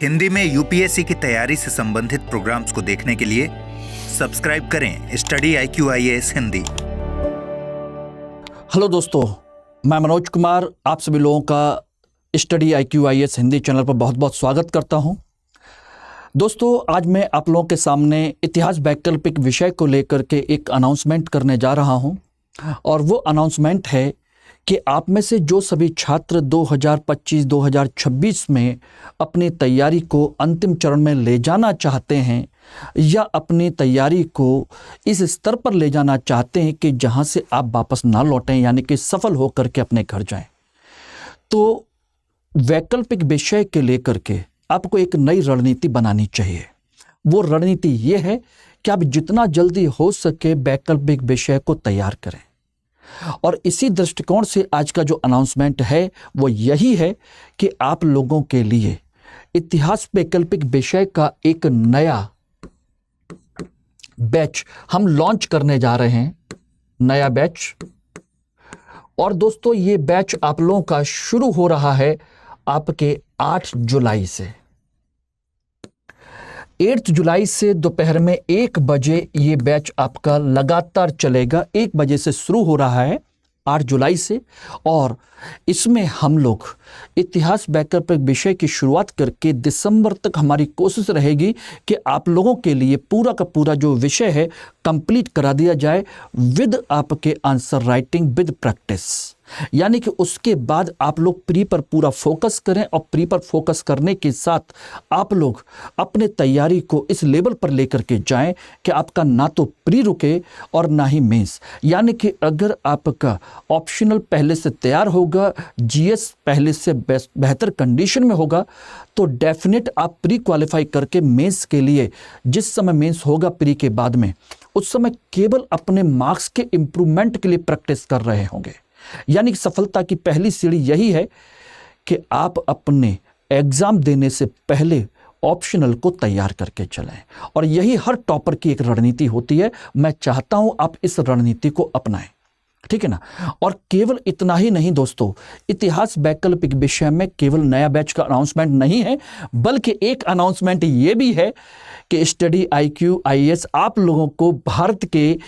हिंदी में यूपीएससी की तैयारी से संबंधित प्रोग्राम्स को देखने के लिए सब्सक्राइब करें स्टडी IQ-IAS हिंदी। हेलो दोस्तों, मैं मनोज कुमार आप सभी लोगों का स्टडी IQ-IAS हिंदी चैनल पर बहुत बहुत स्वागत करता हूं। दोस्तों, आज मैं आप लोगों के सामने इतिहास वैकल्पिक विषय को लेकर के एक अनाउंसमेंट करने जा रहा हूं और वो अनाउंसमेंट है कि आप में से जो सभी छात्र 2025-2026 में अपनी तैयारी को अंतिम चरण में ले जाना चाहते हैं या अपनी तैयारी को इस स्तर पर ले जाना चाहते हैं कि जहां से आप वापस ना लौटें, यानी कि सफल होकर के अपने घर जाएं, तो वैकल्पिक विषय के लेकर के आपको एक नई रणनीति बनानी चाहिए। वो रणनीति ये है कि आप जितना जल्दी हो सके वैकल्पिक विषय को तैयार करें। और इसी दृष्टिकोण से आज का जो अनाउंसमेंट है वो यही है कि आप लोगों के लिए इतिहास वैकल्पिक विषय का एक नया बैच हम लॉन्च करने जा रहे हैं, नया बैच। और दोस्तों, ये बैच आप लोगों का शुरू हो रहा है आपके 8 जुलाई से। 8 जुलाई से दोपहर में 1 बजे ये बैच आपका लगातार चलेगा। 1 बजे से शुरू हो रहा है 8 जुलाई से, और इसमें हम लोग इतिहास वैकल्पिक विषय की शुरुआत करके दिसंबर तक हमारी कोशिश रहेगी कि आप लोगों के लिए पूरा का पूरा जो विषय है कंप्लीट करा दिया जाए विद आपके आंसर राइटिंग विद प्रैक्टिस। यानी कि उसके बाद आप लोग प्री पर पूरा फोकस करें और प्री पर फोकस करने के साथ आप लोग अपने तैयारी को इस लेवल पर लेकर के जाएं कि आपका ना तो प्री रुके और ना ही मेंस। यानी कि अगर आपका ऑप्शनल पहले से तैयार होगा, जीएस पहले से बेहतर कंडीशन में होगा, तो डेफिनेट आप प्री क्वालिफाई करके मेंस के लिए जिस समय मेंस होगा प्री के बाद में, उस समय केवल अपने मार्क्स के इंप्रूवमेंट के लिए प्रैक्टिस कर रहे होंगे। यानी कि सफलता की पहली सीढ़ी यही है कि आप अपने एग्जाम देने से पहले ऑप्शनल को तैयार करके चलें, और यही हर टॉपर की एक रणनीति होती है। मैं चाहता हूं आप इस रणनीति को अपनाएं, ठीक है ना। और केवल इतना ही नहीं दोस्तों, इतिहास वैकल्पिक विषय में केवल नया बैच का अनाउंसमेंट नहीं है, बल्कि एक अनाउंसमेंट ये भी है कि स्टडी IQ-IAS आप लोगों को भारत के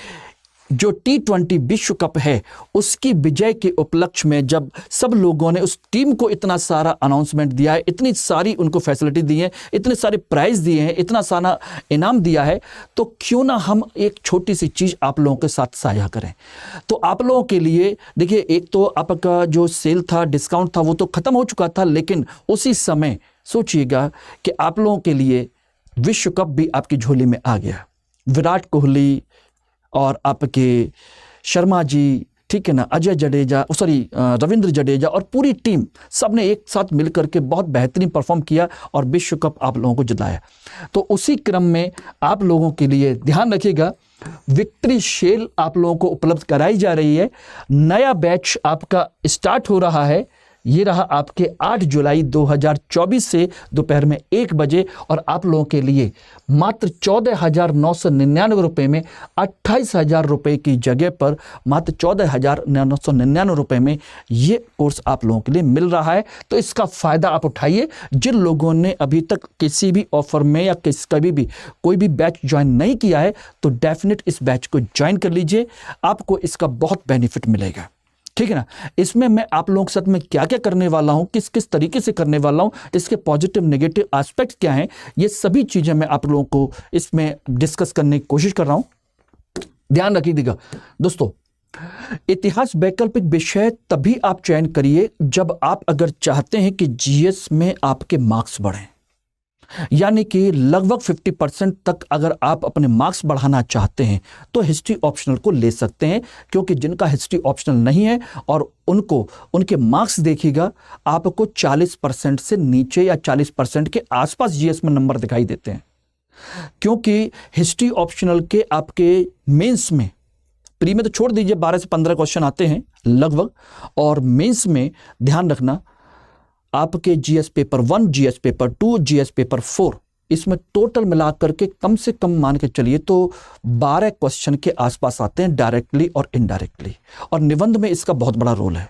जो T20 विश्व कप है उसकी विजय के उपलक्ष्य में, जब सब लोगों ने उस टीम को इतना सारा अनाउंसमेंट दिया है, इतनी सारी उनको फैसिलिटी दी है, इतने सारे प्राइज दिए हैं, इतना सारा इनाम दिया है, तो क्यों ना हम एक छोटी सी चीज़ आप लोगों के साथ साझा करें। तो आप लोगों के लिए देखिए, एक तो आपका जो सेल था, डिस्काउंट था, वो तो ख़त्म हो चुका था, लेकिन उसी समय सोचिएगा कि आप लोगों के लिए विश्व कप भी आपकी झोली में आ गया। विराट कोहली और आपके शर्मा जी, ठीक है ना, अजय जडेजा, रविंद्र जडेजा और पूरी टीम, सब ने एक साथ मिलकर के बहुत बेहतरीन परफॉर्म किया और विश्व कप आप लोगों को जिताया। तो उसी क्रम में आप लोगों के लिए ध्यान रखिएगा, विक्ट्री शेल आप लोगों को उपलब्ध कराई जा रही है। नया बैच आपका स्टार्ट हो रहा है, ये रहा आपके 8 जुलाई 2024 से दोपहर में 1 बजे, और आप लोगों के लिए मात्र 14,999 रुपये में 28,000 रुपये की जगह पर मात्र 14,999 रुपये में ये कोर्स आप लोगों के लिए मिल रहा है। तो इसका फ़ायदा आप उठाइए। जिन लोगों ने अभी तक किसी भी ऑफर में या कभी भी कोई भी बैच ज्वाइन नहीं किया है, तो डेफिनेट इस बैच को ज्वाइन कर लीजिए, आपको इसका बहुत बेनिफिट मिलेगा, ठीक है ना। इसमें मैं आप लोगों के साथ में क्या क्या करने वाला हूं, किस किस तरीके से करने वाला हूं, इसके पॉजिटिव नेगेटिव एस्पेक्ट क्या हैं, ये सभी चीजें मैं आप लोगों को इसमें डिस्कस करने की कोशिश कर रहा हूं। ध्यान रखिएगा दोस्तों, इतिहास वैकल्पिक विषय तभी आप चयन करिए जब आप अगर चाहते हैं कि जीएस में आपके मार्क्स बढ़ें। यानी कि लगभग 50% तक अगर आप अपने मार्क्स बढ़ाना चाहते हैं तो हिस्ट्री ऑप्शनल को ले सकते हैं, क्योंकि जिनका हिस्ट्री ऑप्शनल नहीं है और उनको उनके मार्क्स देखिएगा, आपको 40% से नीचे या 40% के आसपास जीएस में नंबर दिखाई देते हैं। क्योंकि हिस्ट्री ऑप्शनल के आपके मेंस में, प्री में तो छोड़ दीजिए 12 से 15 क्वेश्चन आते हैं लगभग, और मेंस में ध्यान रखना आपके GS paper 1, GS paper 2, GS paper 4, इसमें टोटल मिलाकर के कम से कम मान के चलिए तो 12 क्वेश्चन के आसपास आते हैं डायरेक्टली और इनडायरेक्टली, और निबंध में इसका बहुत बड़ा रोल है।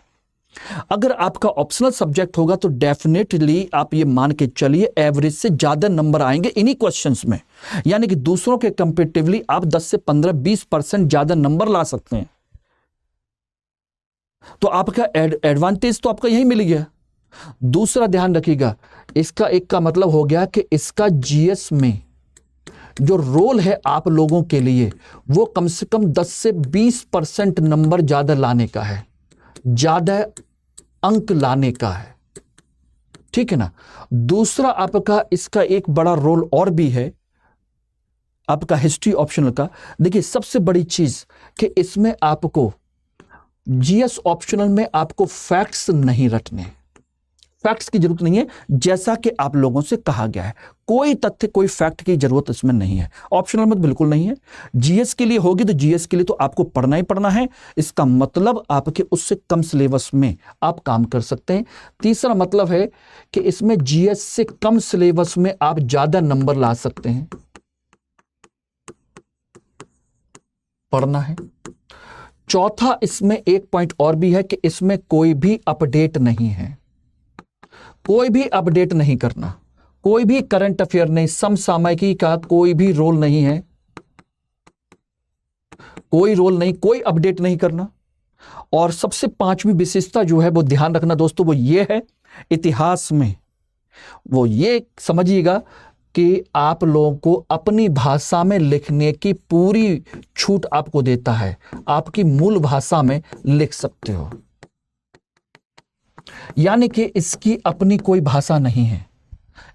अगर आपका ऑप्शनल सब्जेक्ट होगा तो डेफिनेटली आप ये मान के चलिए एवरेज से ज्यादा नंबर आएंगे इन्हीं क्वेश्चंस में, यानी कि दूसरों के कंपेटिवली आप 10 से 15-20% ज्यादा नंबर ला सकते हैं। तो आपका एडवांटेज तो आपका यही मिल गया। दूसरा ध्यान रखिएगा, इसका एक का मतलब हो गया कि इसका जीएस में जो रोल है आप लोगों के लिए वो कम से कम 10 से 20% नंबर ज्यादा लाने का है, ज्यादा अंक लाने का है, ठीक है ना। दूसरा आपका इसका एक बड़ा रोल और भी है आपका हिस्ट्री ऑप्शनल का। देखिए सबसे बड़ी चीज कि इसमें आपको जीएस ऑप्शनल में आपको फैक्ट्स नहीं रटने, फैक्ट्स की जरूरत नहीं है, जैसा कि आप लोगों से कहा गया है। कोई तथ्य कोई फैक्ट की जरूरत इसमें नहीं है, ऑप्शनल में बिल्कुल नहीं है। जीएस के लिए होगी तो जीएस के लिए तो आपको पढ़ना ही पढ़ना है। इसका मतलब आपके उससे कम सिलेबस में आप काम कर सकते हैं। तीसरा मतलब है कि इसमें जीएस से कम सिलेबस में आप ज्यादा नंबर ला सकते हैं, पढ़ना है। चौथा इसमें एक पॉइंट और भी है कि इसमें कोई भी अपडेट नहीं है, कोई भी अपडेट नहीं करना, कोई भी करंट अफेयर नहीं, समसामयिकी का कोई भी रोल नहीं है, कोई रोल नहीं, कोई अपडेट नहीं करना। और सबसे पांचवी विशेषता जो है वो ध्यान रखना दोस्तों, वो ये है इतिहास में, वो ये समझिएगा कि आप लोगों को अपनी भाषा में लिखने की पूरी छूट आपको देता है, आपकी मूल भाषा में लिख सकते हो, यानी कि इसकी अपनी कोई भाषा नहीं है,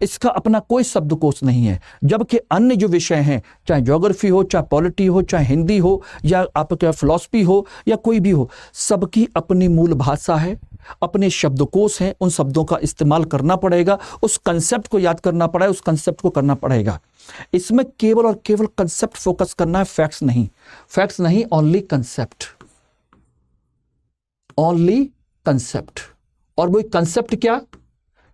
इसका अपना कोई शब्दकोश नहीं है। जबकि अन्य जो विषय हैं, चाहे ज्योग्राफी हो, चाहे पॉलिटी हो, चाहे हिंदी हो, या आपका फिलॉसफी हो, या कोई भी हो, सबकी अपनी मूल भाषा है, अपने शब्दकोश हैं, उन शब्दों का इस्तेमाल करना पड़ेगा, उस कंसेप्ट को याद करना पड़ेगा, उस कंसेप्ट को करना पड़ेगा। इसमें केवल और केवल कंसेप्ट फोकस करना है, फैक्ट्स नहीं, फैक्ट्स नहीं, ओनली कंसेप्ट, ओनली कंसेप्ट। और वही कंसेप्ट क्या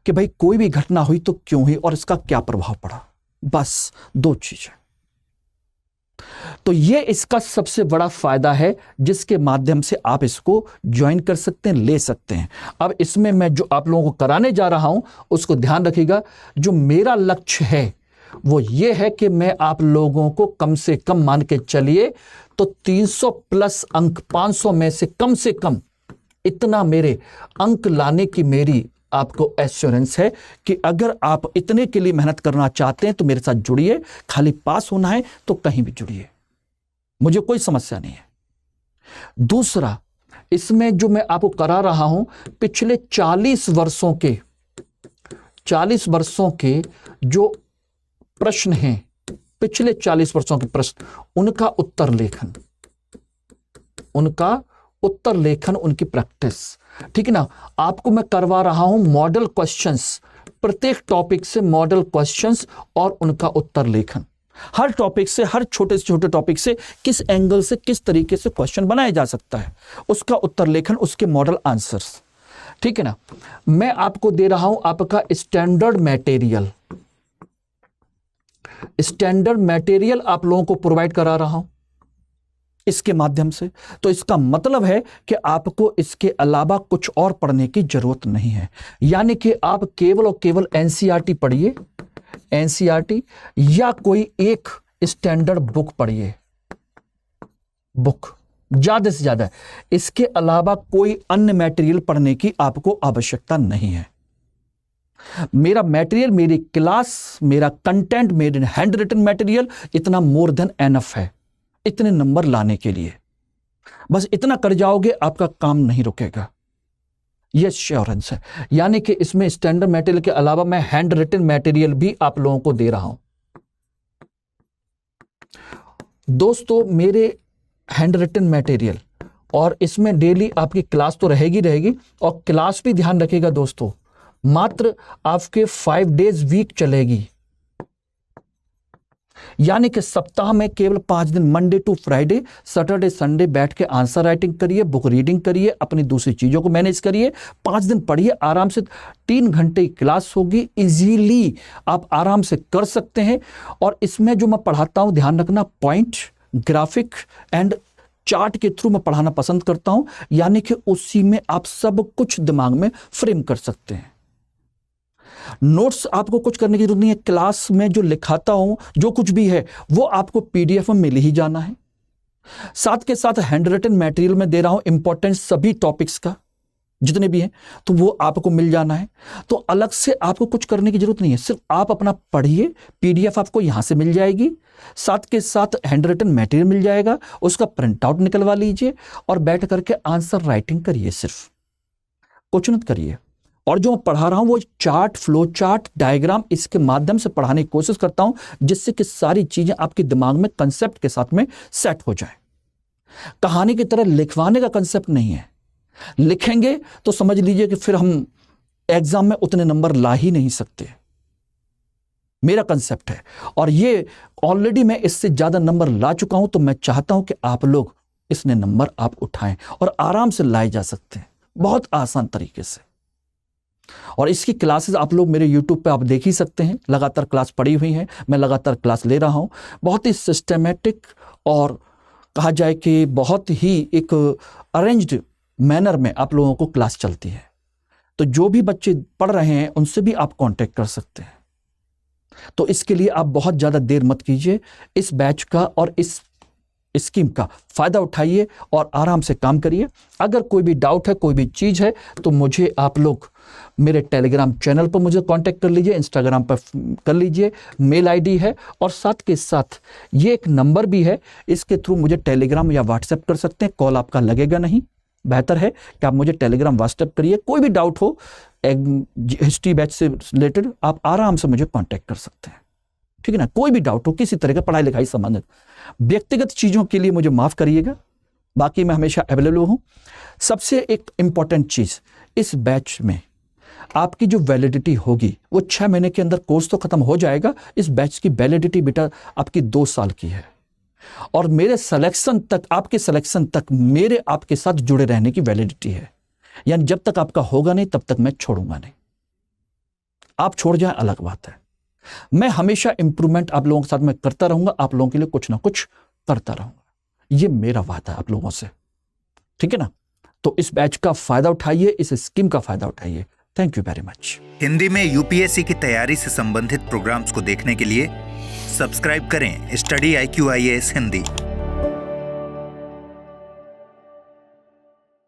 कि भाई कोई भी घटना हुई तो क्यों हुई और इसका क्या प्रभाव पड़ा, बस दो चीजें। तो ये इसका सबसे बड़ा फायदा है जिसके माध्यम से आप इसको ज्वाइन कर सकते हैं, ले सकते हैं। अब इसमें मैं जो आप लोगों को कराने जा रहा हूं उसको ध्यान रखिएगा। जो मेरा लक्ष्य है वो ये है कि मैं आप लोगों को कम से कम मान के चलिए तो 300 प्लस अंक, 500 में से कम इतना मेरे अंक लाने की मेरी आपको एश्योरेंस है कि अगर आप इतने के लिए मेहनत करना चाहते हैं तो मेरे साथ जुड़िए। खाली पास होना है तो कहीं भी जुड़िए, मुझे कोई समस्या नहीं है। दूसरा, इसमें जो मैं आपको करा रहा हूं पिछले 40 वर्षों के जो प्रश्न हैं, पिछले 40 वर्षों के प्रश्न, उनका उत्तर लेखन, उनकी प्रैक्टिस, ठीक है ना। आपको मैं करवा रहा हूं मॉडल क्वेश्चंस, प्रत्येक टॉपिक से मॉडल क्वेश्चंस और उनका उत्तर लेखन। हर टॉपिक से, हर छोटे से छोटे टॉपिक से किस एंगल से, किस तरीके से क्वेश्चन बनाया जा सकता है, उसका उत्तर लेखन, उसके मॉडल आंसर्स, ठीक है ना। मैं आपको दे रहा हूं आपका स्टैंडर्ड मटेरियल आप लोगों को प्रोवाइड करा रहा हूं इसके माध्यम से। तो इसका मतलब है कि आपको इसके अलावा कुछ और पढ़ने की जरूरत नहीं है, यानी कि आप केवल और केवल एनसीईआरटी पढ़िए, एनसीईआरटी या कोई एक स्टैंडर्ड बुक पढ़िए, बुक ज्यादा से ज्यादा। इसके अलावा कोई अन्य मटेरियल पढ़ने की आपको आवश्यकता नहीं है। मेरा मटेरियल, मेरी क्लास, मेरा कंटेंट, मेरे हैंड रिटन मटेरियल इतना मोर देन एनफ है इतने नंबर लाने के लिए। बस इतना कर जाओगे आपका काम नहीं रुकेगा, यह एश्योरेंस है। यानी कि इसमें स्टैंडर्ड मटेरियल के अलावा मैं हैंड रिटन मटेरियल भी आप लोगों को दे रहा हूं। दोस्तों मेरे हैंड रिटन मटेरियल और इसमें डेली आपकी क्लास तो रहेगी और क्लास भी ध्यान रखिएगा दोस्तों, मात्र आपके 5 डेज वीक चलेगी, यानी कि सप्ताह में केवल 5 दिन, Monday to Friday, Saturday Sunday बैठ के आंसर राइटिंग करिए, बुक रीडिंग करिए, अपनी दूसरी चीजों को मैनेज करिए, 5 दिन पढ़िए आराम से। 3 घंटे की क्लास होगी, इजीली आप आराम से कर सकते हैं। और इसमें जो मैं पढ़ाता हूं ध्यान रखना, पॉइंट, ग्राफिक एंड चार्ट के थ्रू मैं पढ़ाना पसंद करता हूं, यानी कि उसी में आप सब कुछ दिमाग में फ्रेम कर सकते हैं। नोट्स आपको कुछ करने की जरूरत नहीं है। क्लास में जो लिखाता हूं, जो कुछ भी है वो आपको पीडीएफ में मिल ही जाना है। साथ के साथ हैंड रिटन मटेरियल में दे रहा हूं, इंपॉर्टेंट सभी टॉपिक्स का जितने भी हैं, तो वो आपको मिल जाना है। तो अलग से आपको कुछ करने की जरूरत नहीं है, सिर्फ आप अपना पढ़िए। पीडीएफ आपको यहां से मिल जाएगी, साथ के साथ हैंड रिटन मटेरियल मिल जाएगा, उसका प्रिंट आउट निकलवा लीजिए और बैठ करके आंसर राइटिंग करिए, सिर्फ कुछ मत करिए। और जो मैं पढ़ा रहा हूं वो चार्ट, फ्लो चार्ट, डायग्राम, इसके माध्यम से पढ़ाने की कोशिश करता हूं, जिससे कि सारी चीजें आपके दिमाग में कंसेप्ट के साथ में सेट हो जाए। कहानी की तरह लिखवाने का कंसेप्ट नहीं है। लिखेंगे तो समझ लीजिए कि फिर हम एग्जाम में उतने नंबर ला ही नहीं सकते, मेरा कंसेप्ट है। और ये ऑलरेडी मैं इससे ज्यादा नंबर ला चुका हूं, तो मैं चाहता हूं कि आप लोग इसने नंबर आप उठाएं और आराम से लाए जा सकते हैं, बहुत आसान तरीके से। और इसकी क्लासेस आप लोग मेरे YouTube पे आप देख ही सकते हैं, लगातार क्लास पड़ी हुई है, मैं लगातार क्लास ले रहा हूं। बहुत ही सिस्टमेटिक और कहा जाए कि बहुत ही एक अरेंज्ड मैनर में आप लोगों को क्लास चलती है। तो जो भी बच्चे पढ़ रहे हैं उनसे भी आप कांटेक्ट कर सकते हैं। तो इसके लिए आप बहुत ज़्यादा देर मत कीजिए, इस बैच का और इस स्कीम का फायदा उठाइए और आराम से काम करिए। अगर कोई भी डाउट है, कोई भी चीज़ है, तो मुझे आप लोग मेरे टेलीग्राम चैनल पर मुझे कांटेक्ट कर लीजिए, इंस्टाग्राम पर कर लीजिए, मेल आईडी है और साथ के साथ ये एक नंबर भी है, इसके थ्रू मुझे टेलीग्राम या व्हाट्सएप कर सकते हैं। कॉल आपका लगेगा नहीं, बेहतर है कि आप मुझे टेलीग्राम व्हाट्सएप करिए। कोई भी डाउट हो हिस्ट्री बैच से रिलेटेड, आप आराम से मुझे कांटेक्ट कर सकते हैं, ठीक है ना। कोई भी डाउट हो किसी तरह का पढ़ाई लिखाई संबंधित, व्यक्तिगत चीज़ों के लिए मुझे माफ़ करिएगा, बाकी मैं हमेशा अवेलेबल हूँ। सबसे एक इम्पॉर्टेंट चीज़, इस बैच में आपकी जो वैलिडिटी होगी वो 6 महीने के अंदर कोर्स तो खत्म हो जाएगा। इस बैच की वैलिडिटी बेटा आपकी 2 साल की है और मेरे सिलेक्शन तक, आपके सिलेक्शन तक मेरे आपके साथ जुड़े रहने की वैलिडिटी है। यानी जब तक आपका होगा नहीं तब तक मैं छोड़ूंगा नहीं। आप छोड़ जाए अलग बात है, मैं हमेशा इंप्रूवमेंट आप लोगों के साथ में करता रहूंगा, आप लोगों के लिए कुछ ना कुछ करता रहूंगा, ये मेरा वादा है आप लोगों से, ठीक है ना। तो इस बैच का फायदा उठाइए, इस स्कीम का फायदा उठाइए। Thank you very much. Hindi में यूपीएससी की तैयारी से संबंधित प्रोग्राम्स को देखने के लिए सब्सक्राइब करें स्टडी IQ IAS हिंदी।